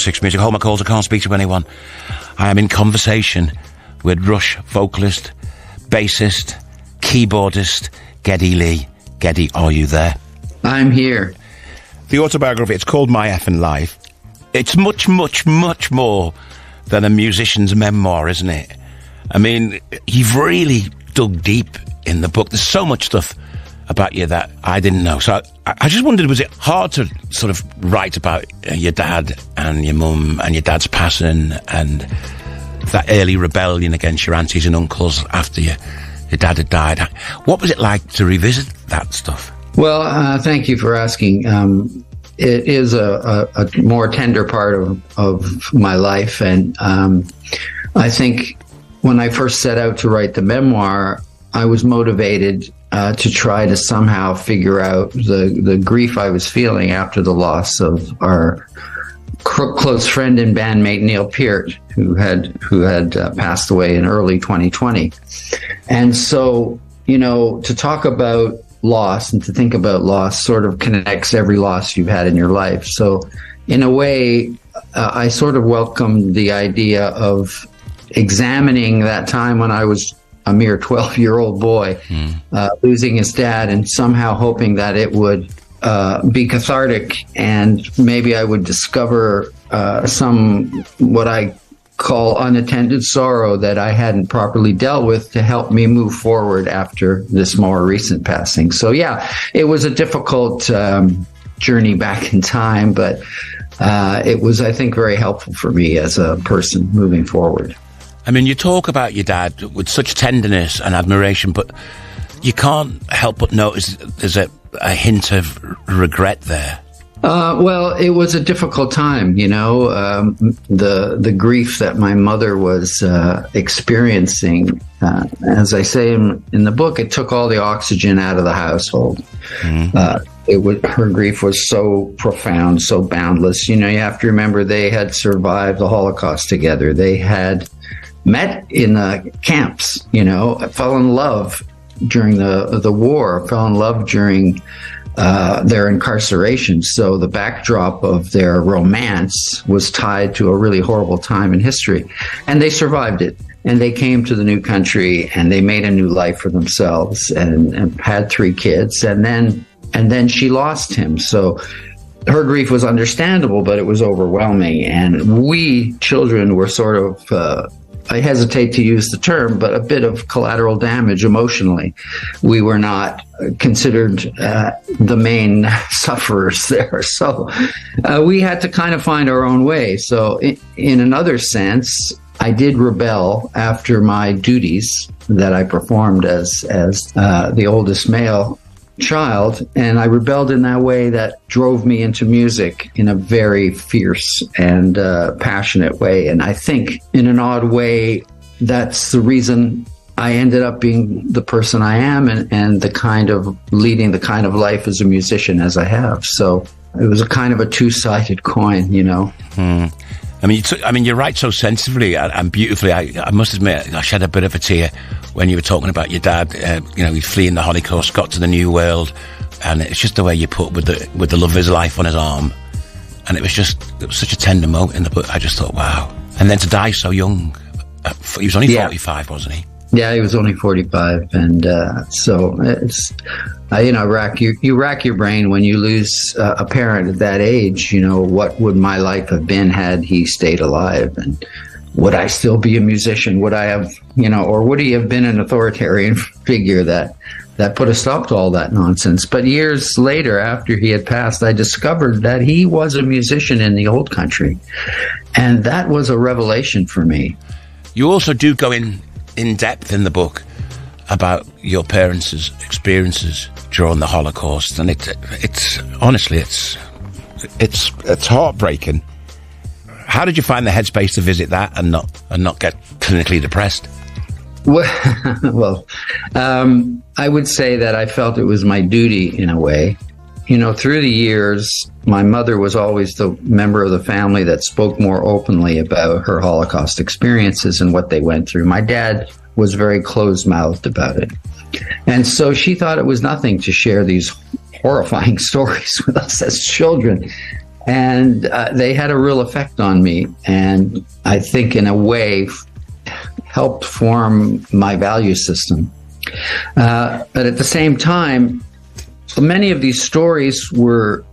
6 Music. Hold my calls, I can't speak to anyone. I am in conversation with Rush vocalist, bassist, keyboardist, Geddy Lee. Geddy, are you there? I'm here. The autobiography, it's called My Effing Life. It's much, much, much more than a musician's memoir, isn't it? I mean, you've really dug deep in the book. There's so much stuff about you that I didn't know. So I just wondered, was it hard to sort of write about your dad and your mum and your dad's passing and that early rebellion against your aunties and uncles after your dad had died? What was it like to revisit that stuff? Well, thank you for asking. It is a more tender part of my life. And I think when I first set out to write the memoir, I was motivated to try to somehow figure out the grief I was feeling after the loss of our close friend and bandmate Neil Peart, who had passed away in early 2020. And so, to talk about loss and to think about loss sort of connects every loss you've had in your life. So in a way, I sort of welcomed the idea of examining that time when I was a mere 12-year-old boy, losing his dad, and somehow hoping that it would be cathartic, and maybe I would discover some what I call unattended sorrow that I hadn't properly dealt with to help me move forward after this more recent passing. So yeah, it was a difficult journey back in time, but it was, I think, very helpful for me as a person moving forward. I mean, you talk about your dad with such tenderness and admiration, but you can't help but notice there's a hint of regret there. Well, it was a difficult time, the grief that my mother was experiencing. As I say in the book, it took all the oxygen out of the household. Her grief was so profound, so boundless. You have to remember they had survived the Holocaust together. They had met in the camps, fell in love during the war, fell in love during their incarceration. So the backdrop of their romance was tied to a really horrible time in history. And they survived it. And they came to the new country and they made a new life for themselves and had 3 kids. And then she lost him. So her grief was understandable, but it was overwhelming. And we children were sort of, I hesitate to use the term, but a bit of collateral damage emotionally. We were not considered the main sufferers there. So we had to kind of find our own way. So in another sense, I did rebel after my duties that I performed as the oldest male child, and I rebelled in that way that drove me into music in a very fierce and passionate way. And I think in an odd way, that's the reason I ended up being the person I am and the kind of leading the kind of life as a musician as I have. So it was a kind of a two-sided coin, I mean, you write so sensitively and beautifully. I must admit, I shed a bit of a tear when you were talking about your dad. He's fleeing the Holocaust, got to the New World, and it's just the way you put with the love of his life on his arm, and it was such a tender moment in the book. I just thought, wow. And then to die so young, he was only 45, wasn't he? Yeah, he was only 45, and so it's you rack your brain when you lose a parent at that age. What would my life have been had he stayed alive, and would I still be a musician? Would I have, or would he have been an authoritarian figure that put a stop to all that nonsense? But years later, after he had passed, I discovered that he was a musician in the old country, and that was a revelation for me. You also do go in depth in the book about your parents' experiences during the Holocaust, and it's honestly it's heartbreaking. How did you find the headspace to visit that and not get clinically depressed? Well, I would say that I felt it was my duty in a way. Through the years, my mother was always the member of the family that spoke more openly about her Holocaust experiences and what they went through. My dad was very closed-mouthed about it. And so she thought it was nothing to share these horrifying stories with us as children. And they had a real effect on me, and I think in a way helped form my value system. But at the same time, many of these stories were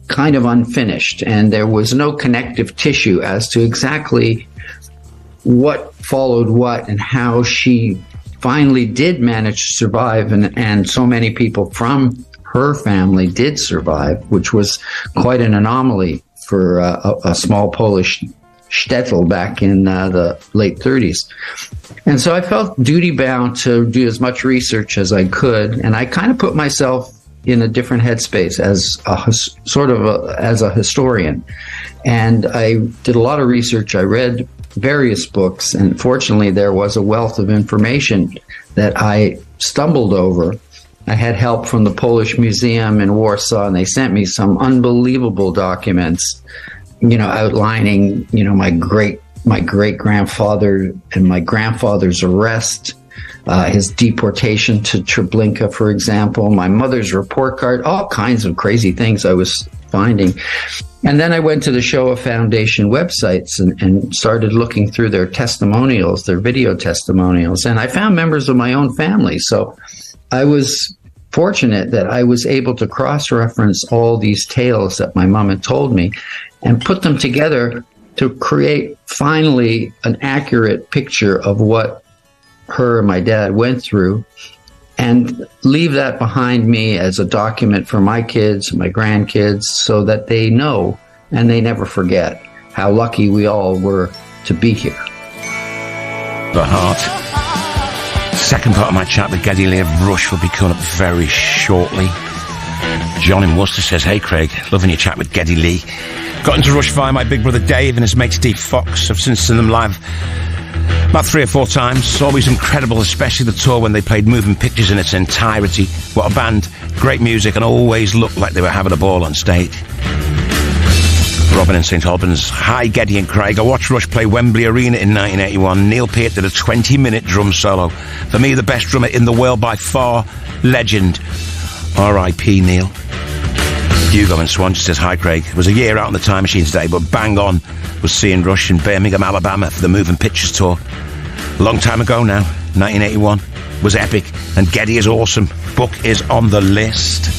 kind of unfinished, and there was no connective tissue as to exactly what followed what and how she finally did manage to survive, and so many people from her family did survive, which was quite an anomaly for a small Polish shtetl back in the late 30s. And so I felt duty-bound to do as much research as I could, and I kind of put myself in a different headspace as a historian. And I did a lot of research. I read various books, and fortunately there was a wealth of information that I stumbled over. I had help from the Polish Museum in Warsaw, and they sent me some unbelievable documents, outlining, my great-grandfather and my grandfather's arrest, his deportation to Treblinka, for example, my mother's report card, all kinds of crazy things I was finding. And then I went to the Shoah Foundation websites and started looking through their testimonials, their video testimonials, and I found members of my own family. So I was fortunate that I was able to cross-reference all these tales that my mom had told me and put them together to create finally an accurate picture of what her and my dad went through, and leave that behind me as a document for my kids and my grandkids so that they know and they never forget how lucky we all were to be here. The Heart. Second part of my chat with Geddy Lee of Rush will be coming up very shortly. John in Worcester says, "Hey Craig, loving your chat with Geddy Lee. Got into Rush via my big brother Dave and his mate Steve Fox. I've since seen them live about 3 or 4 times. It's always incredible, especially the tour when they played Moving Pictures in its entirety. What a band, great music, and always looked like they were having a ball on stage." Robin in St Albans, "Hi Geddy and Craig, I watched Rush play Wembley Arena in 1981. Neil Peart did a 20-minute drum solo. For me, the best drummer in the world by far. Legend. R.I.P. Neil." Hugo in Swansea says, "Hi Craig, it was a year out on the time machine today, but bang on was seeing Rush in Birmingham, Alabama for the Moving Pictures tour. A long time ago now, 1981. Was epic, and Geddy is awesome. Book is on the list."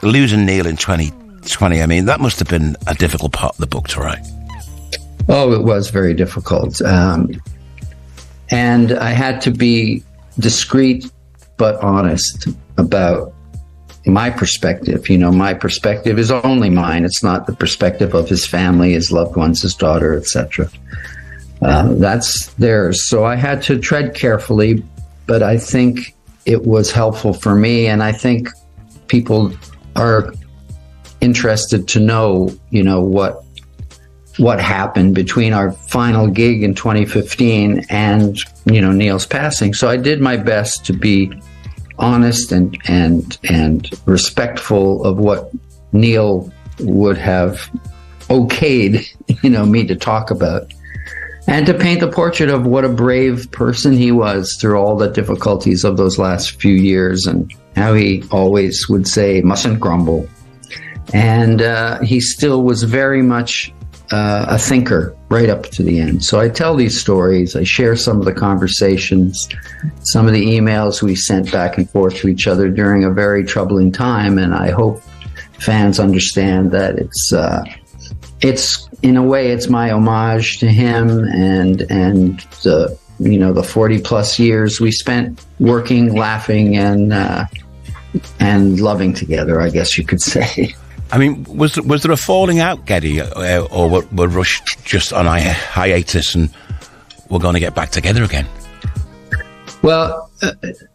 Losing Neil in 2020, I mean, that must have been a difficult part of the book to write. Oh, it was very difficult. And I had to be discreet but honest about my perspective. My perspective is only mine. It's not the perspective of his family, his loved ones, his daughter, etc. That's theirs. So I had to tread carefully, but I think it was helpful for me, and I think people are interested to know, what happened between our final gig in 2015 and, Neil's passing. So I did my best to be honest and respectful of what Neil would have okayed, me to talk about, and to paint the portrait of what a brave person he was through all the difficulties of those last few years, and how he always would say, "Mustn't grumble." And he still was very much a thinker right up to the end. So I tell these stories, I share some of the conversations, some of the emails we sent back and forth to each other during a very troubling time, and I hope fans understand that it's in a way, it's my homage to him and the 40 plus years we spent working, laughing, and loving together, I guess you could say. I mean, was there a falling out, Geddy, or were Rush just on a hiatus and we're going to get back together again? Well,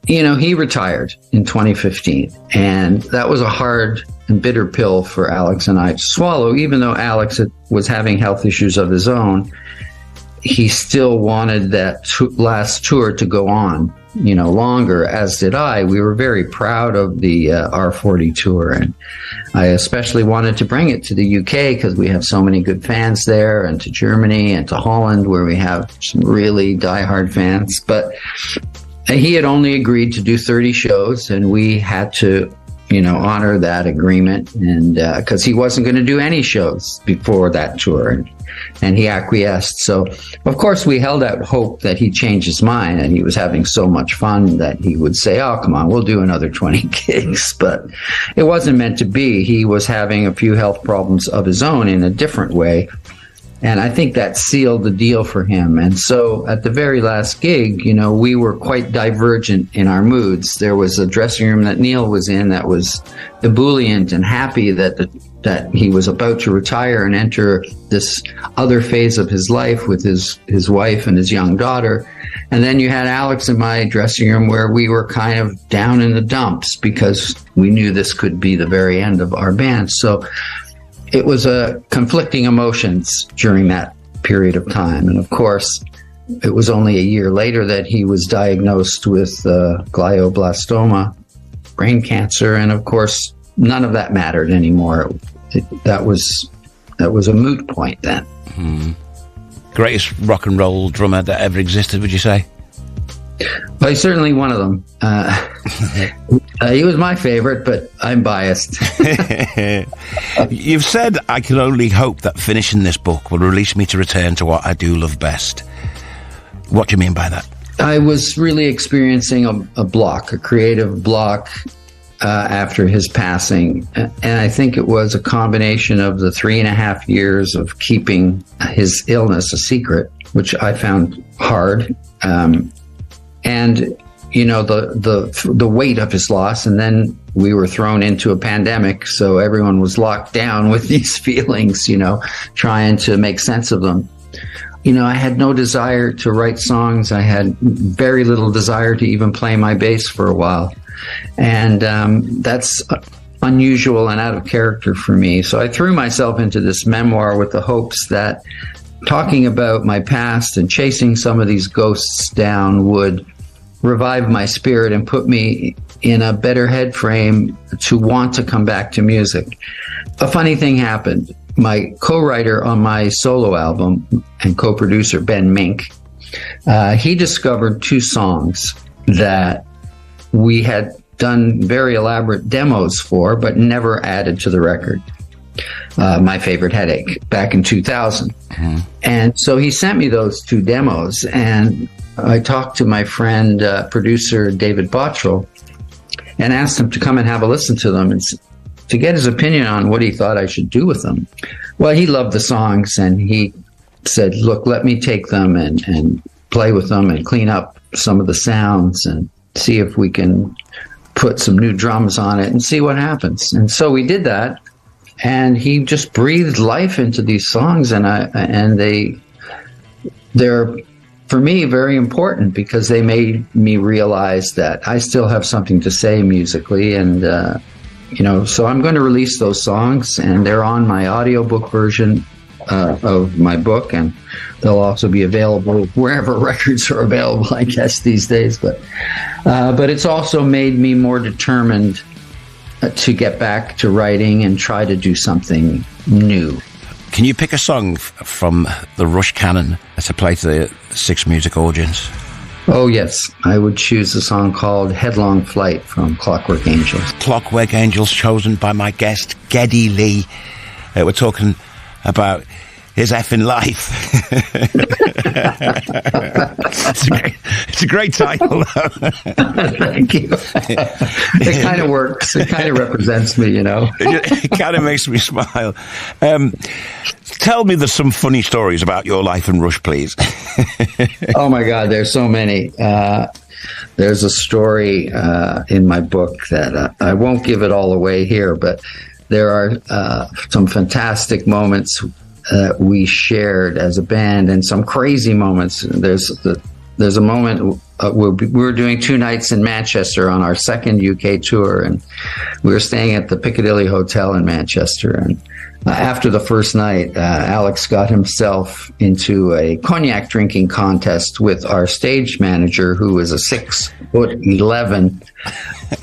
he retired in 2015, and that was a hard and bitter pill for Alex and I to swallow. Even though Alex was having health issues of his own, he still wanted that last tour to go on, longer, as did I. We were very proud of the R40 tour, and I especially wanted to bring it to the UK because we have so many good fans there, and to Germany and to Holland, where we have some really diehard fans. But he had only agreed to do 30 shows, and we had to honor that agreement, and because he wasn't going to do any shows before that tour, and he acquiesced. So, of course, we held out hope that he'd change his mind, and he was having so much fun that he would say, "Oh, come on, we'll do another 20 gigs." But it wasn't meant to be. He was having a few health problems of his own in a different way. And I think that sealed the deal for him. And so at the very last gig, we were quite divergent in our moods. There was a dressing room that Neil was in that was ebullient and happy that he was about to retire and enter this other phase of his life with his wife and his young daughter. And then you had Alex in my dressing room where we were kind of down in the dumps because we knew this could be the very end of our band. So it was conflicting emotions during that period of time. And of course, it was only a year later that he was diagnosed with glioblastoma, brain cancer. And of course, none of that mattered anymore. That was a moot point then. Greatest rock and roll drummer that ever existed, would you say? Well, he's certainly one of them. He was my favorite, but I'm biased. You've said, "I can only hope that finishing this book will release me to return to what I do love best." What do you mean by that? I was really experiencing a creative block after his passing. And I think it was a combination of the 3.5 years of keeping his illness a secret, which I found hard. And the weight of his loss, and then we were thrown into a pandemic, so everyone was locked down with these feelings, trying to make sense of them. I had no desire to write songs. I had very little desire to even play my bass for a while, and that's unusual and out of character for me. So I threw myself into this memoir with the hopes that talking about my past and chasing some of these ghosts down would revive my spirit and put me in a better head frame to want to come back to music. A funny thing happened. My co-writer on my solo album and co-producer, Ben Mink, he discovered 2 songs that we had done very elaborate demos for, but never added to the record. My Favorite Headache, back in 2000. And so he sent me those 2 demos, and I talked to my friend, producer David Bottrell, and asked him to come and have a listen to them and to get his opinion on what he thought I should do with them. Well, he loved the songs, and he said, "Look, let me take them and play with them and clean up some of the sounds and see if we can put some new drums on it and see what happens." And so we did that. And he just breathed life into these songs, and they're, for me, very important because they made me realize that I still have something to say musically, and so I'm going to release those songs, and they're on my audiobook version of my book, and they'll also be available wherever records are available, I guess, these days. But it's also made me more determined to get back to writing and try to do something new. Can you pick a song from the Rush canon to play to the 6 music audience? Oh, yes. I would choose a song called Headlong Flight from Clockwork Angels. Clockwork Angels, chosen by my guest, Geddy Lee. We're talking about his effing life. It's a great title. Thank you. It kind of works. It kind of represents me, It kind of makes me smile. Tell me there's some funny stories about your life in Rush, please. Oh my God, there's so many. There's a story in my book that I won't give it all away here, but there are some fantastic moments we shared as a band, and some crazy moments. There's a moment we were doing 2 nights in Manchester on our second UK tour, and we were staying at the Piccadilly Hotel in Manchester. And after the first night, Alex got himself into a cognac drinking contest with our stage manager, who was a 6'11"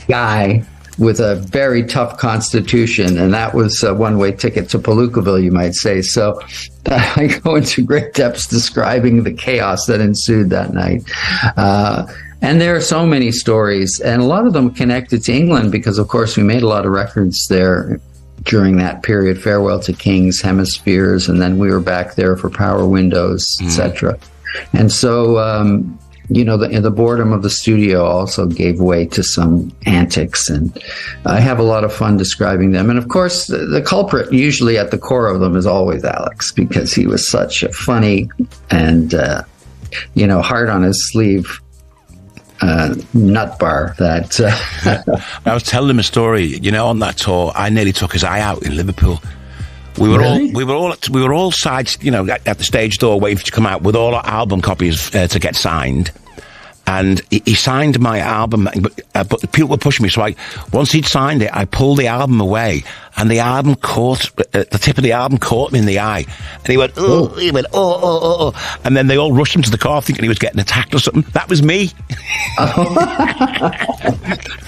guy with a very tough constitution, and that was a one-way ticket to Palookaville, you might say. So I go into great depths describing the chaos that ensued that night. And there are so many stories, and a lot of them connected to England because, of course, we made a lot of records there during that period. Farewell to Kings, Hemispheres, and then we were back there for Power Windows, etc. And so, the boredom of the studio also gave way to some antics, and I have a lot of fun describing them. And of course, the culprit usually at the core of them is always Alex, because he was such a funny and, heart on his sleeve nut bar that I was telling him a story, on that tour. I nearly took his eye out in Liverpool. We were all sides, at the stage door waiting for you to come out with all our album copies to get signed. And he signed my album, but people were pushing me. So once he'd signed it, I pulled the album away, and the album the tip of the album caught me in the eye. And he went, oh. And then they all rushed him to the car thinking he was getting attacked or something. That was me.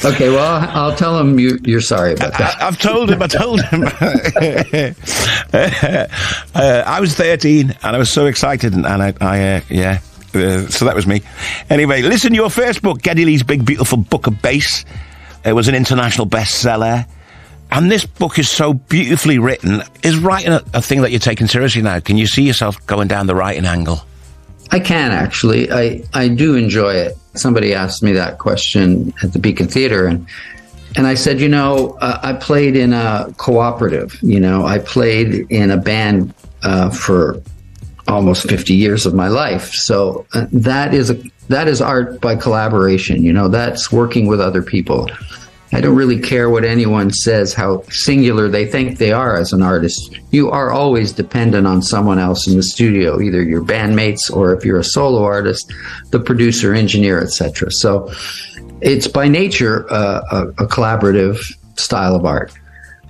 Okay, well, I'll tell him you're sorry about that. I've told him. I was 13, and I was so excited, and so that was me. Anyway, listen, your first book, Geddy Lee's Big Beautiful Book of Bass, it was an international bestseller. And this book is so beautifully written. Is writing a thing that you're taking seriously now? Can you see yourself going down the writing angle? I can, actually. I do enjoy it. Somebody asked me that question at the Beacon Theatre, and I said, I played in a cooperative. I played in a band for almost 50 years of my life. So that is art by collaboration. That's working with other people. I don't really care what anyone says, how singular they think they are as an artist. You are always dependent on someone else in the studio, either your bandmates or, if you're a solo artist, the producer, engineer, etc. So it's by nature a collaborative style of art.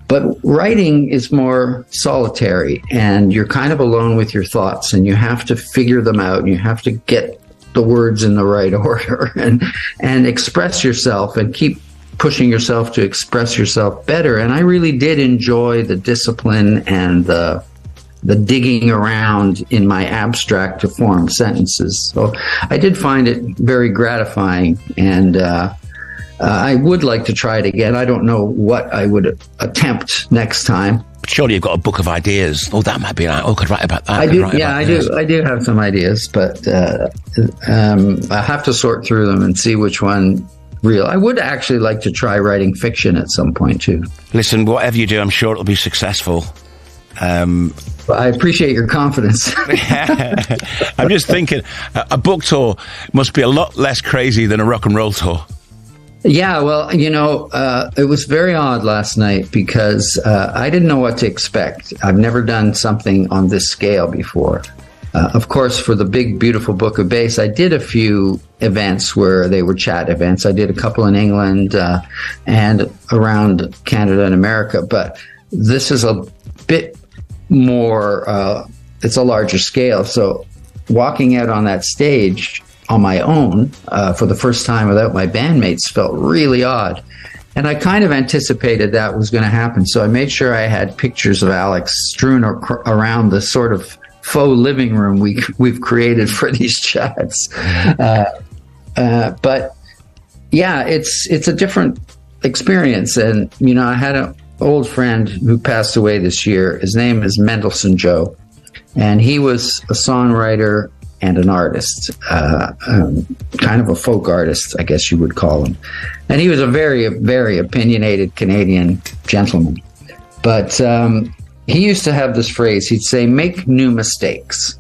But writing is more solitary, and you're kind of alone with your thoughts, and you have to figure them out, and you have to get the words in the right order and express yourself and keep pushing yourself to express yourself better. And I really did enjoy the discipline and the digging around in my abstract to form sentences. So I did find it very gratifying, and I would like to try it again. I don't know what I would attempt next time. Surely you've got a book of ideas. Oh, that might be right. Oh, I could write about that. I do have some ideas, but I have to sort through them and see which one real. I would actually like to try writing fiction at some point too. Listen, whatever you do, I'm sure it'll be successful. I appreciate your confidence. I'm just thinking, a book tour must be a lot less crazy than a rock and roll tour. Yeah, well, it was very odd last night because I didn't know what to expect. I've never done something on this scale before. Of course, for the Big Beautiful Book of Bass, I did a few events where they were chat events. I did a couple in England and around Canada and America, but this is a bit more, it's a larger scale. So walking out on that stage on my own for the first time without my bandmates felt really odd. And I kind of anticipated that was going to happen. So I made sure I had pictures of Alex strewn around the sort of faux living room we've created for these chats. But yeah, it's a different experience. And, I had an old friend who passed away this year. His name is Mendelssohn Joe. And he was a songwriter and an artist, kind of a folk artist, I guess you would call him. And he was a very, very opinionated Canadian gentleman. But he used to have this phrase. He'd say, make new mistakes.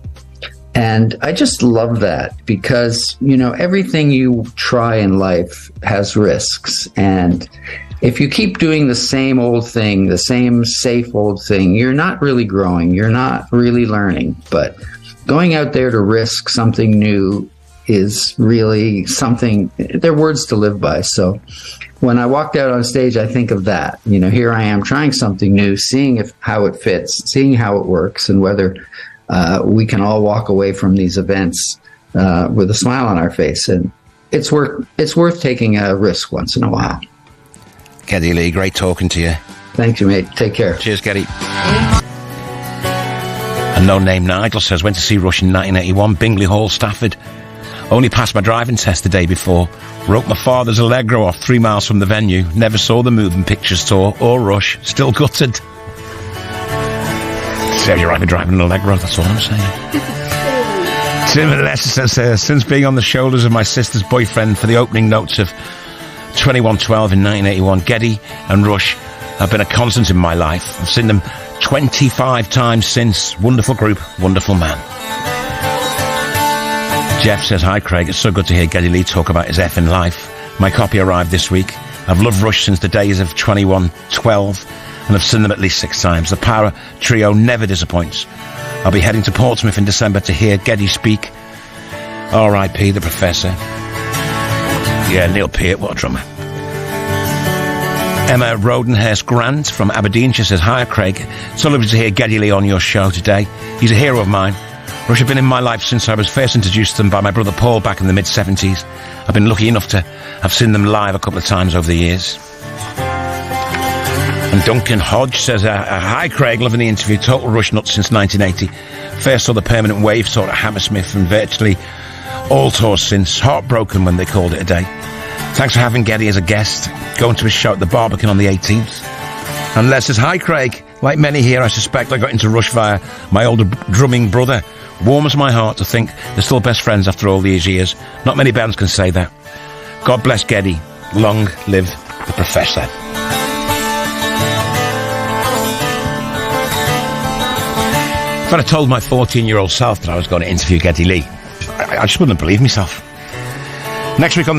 And I just love that because, everything you try in life has risks. And if you keep doing the same old thing, the same safe old thing, you're not really growing. You're not really learning. But going out there to risk something new is really something, they're words to live by. So when I walked out on stage, I think of that. Here I am trying something new, seeing how it fits, seeing how it works, and whether we can all walk away from these events with a smile on our face. And it's worth taking a risk once in a while. Geddy Lee, great talking to you. Thank you, mate. Take care. Cheers, Geddy. A no-name Nigel says, went to see Rush in 1981, Bingley Hall, Stafford. Only passed my driving test the day before. Wrote my father's Allegro off 3 miles from the venue. Never saw the moving pictures tour or Rush. Still gutted. Saves you right for driving an Allegro, that's all I'm saying. Tim in Leicester says, since being on the shoulders of my sister's boyfriend for the opening notes of 2112 in 1981, Geddy and Rush have been a constant in my life. I've seen them 25 times since. Wonderful group, wonderful man. Jeff says, hi Craig, it's so good to hear Geddy Lee talk about his effing life. My copy arrived this week. I've loved Rush since the days of 2112 and I've seen them at least 6 times. The power trio never disappoints. I'll be heading to Portsmouth in December to hear Geddy speak. R.I.P. the Professor. Yeah, Neil Peart, what a drummer. Emma Rodenhurst Grant from Aberdeen, she says, hi Craig, so lovely to hear Geddy Lee on your show today. He's a hero of mine. Rush have been in my life since I was first introduced to them by my brother Paul back in the mid-70s. I've been lucky enough to have seen them live a couple of times over the years. And Duncan Hodge says, hi Craig, loving the interview, total Rush nut since 1980. First saw the Permanent Wave tour at Hammersmith and virtually all tours since. Heartbroken when they called it a day. Thanks for having Geddy as a guest. Going to his show at the Barbican on the 18th. And Les says, hi Craig, like many here I suspect I got into Rush via my older drumming brother. Warms my heart to think they're still best friends after all these years. Not many bands can say that. God bless Geddy. Long live the Professor. If I'd have told my 14-year-old self that I was going to interview Geddy Lee, I just wouldn't have believed myself. Next week on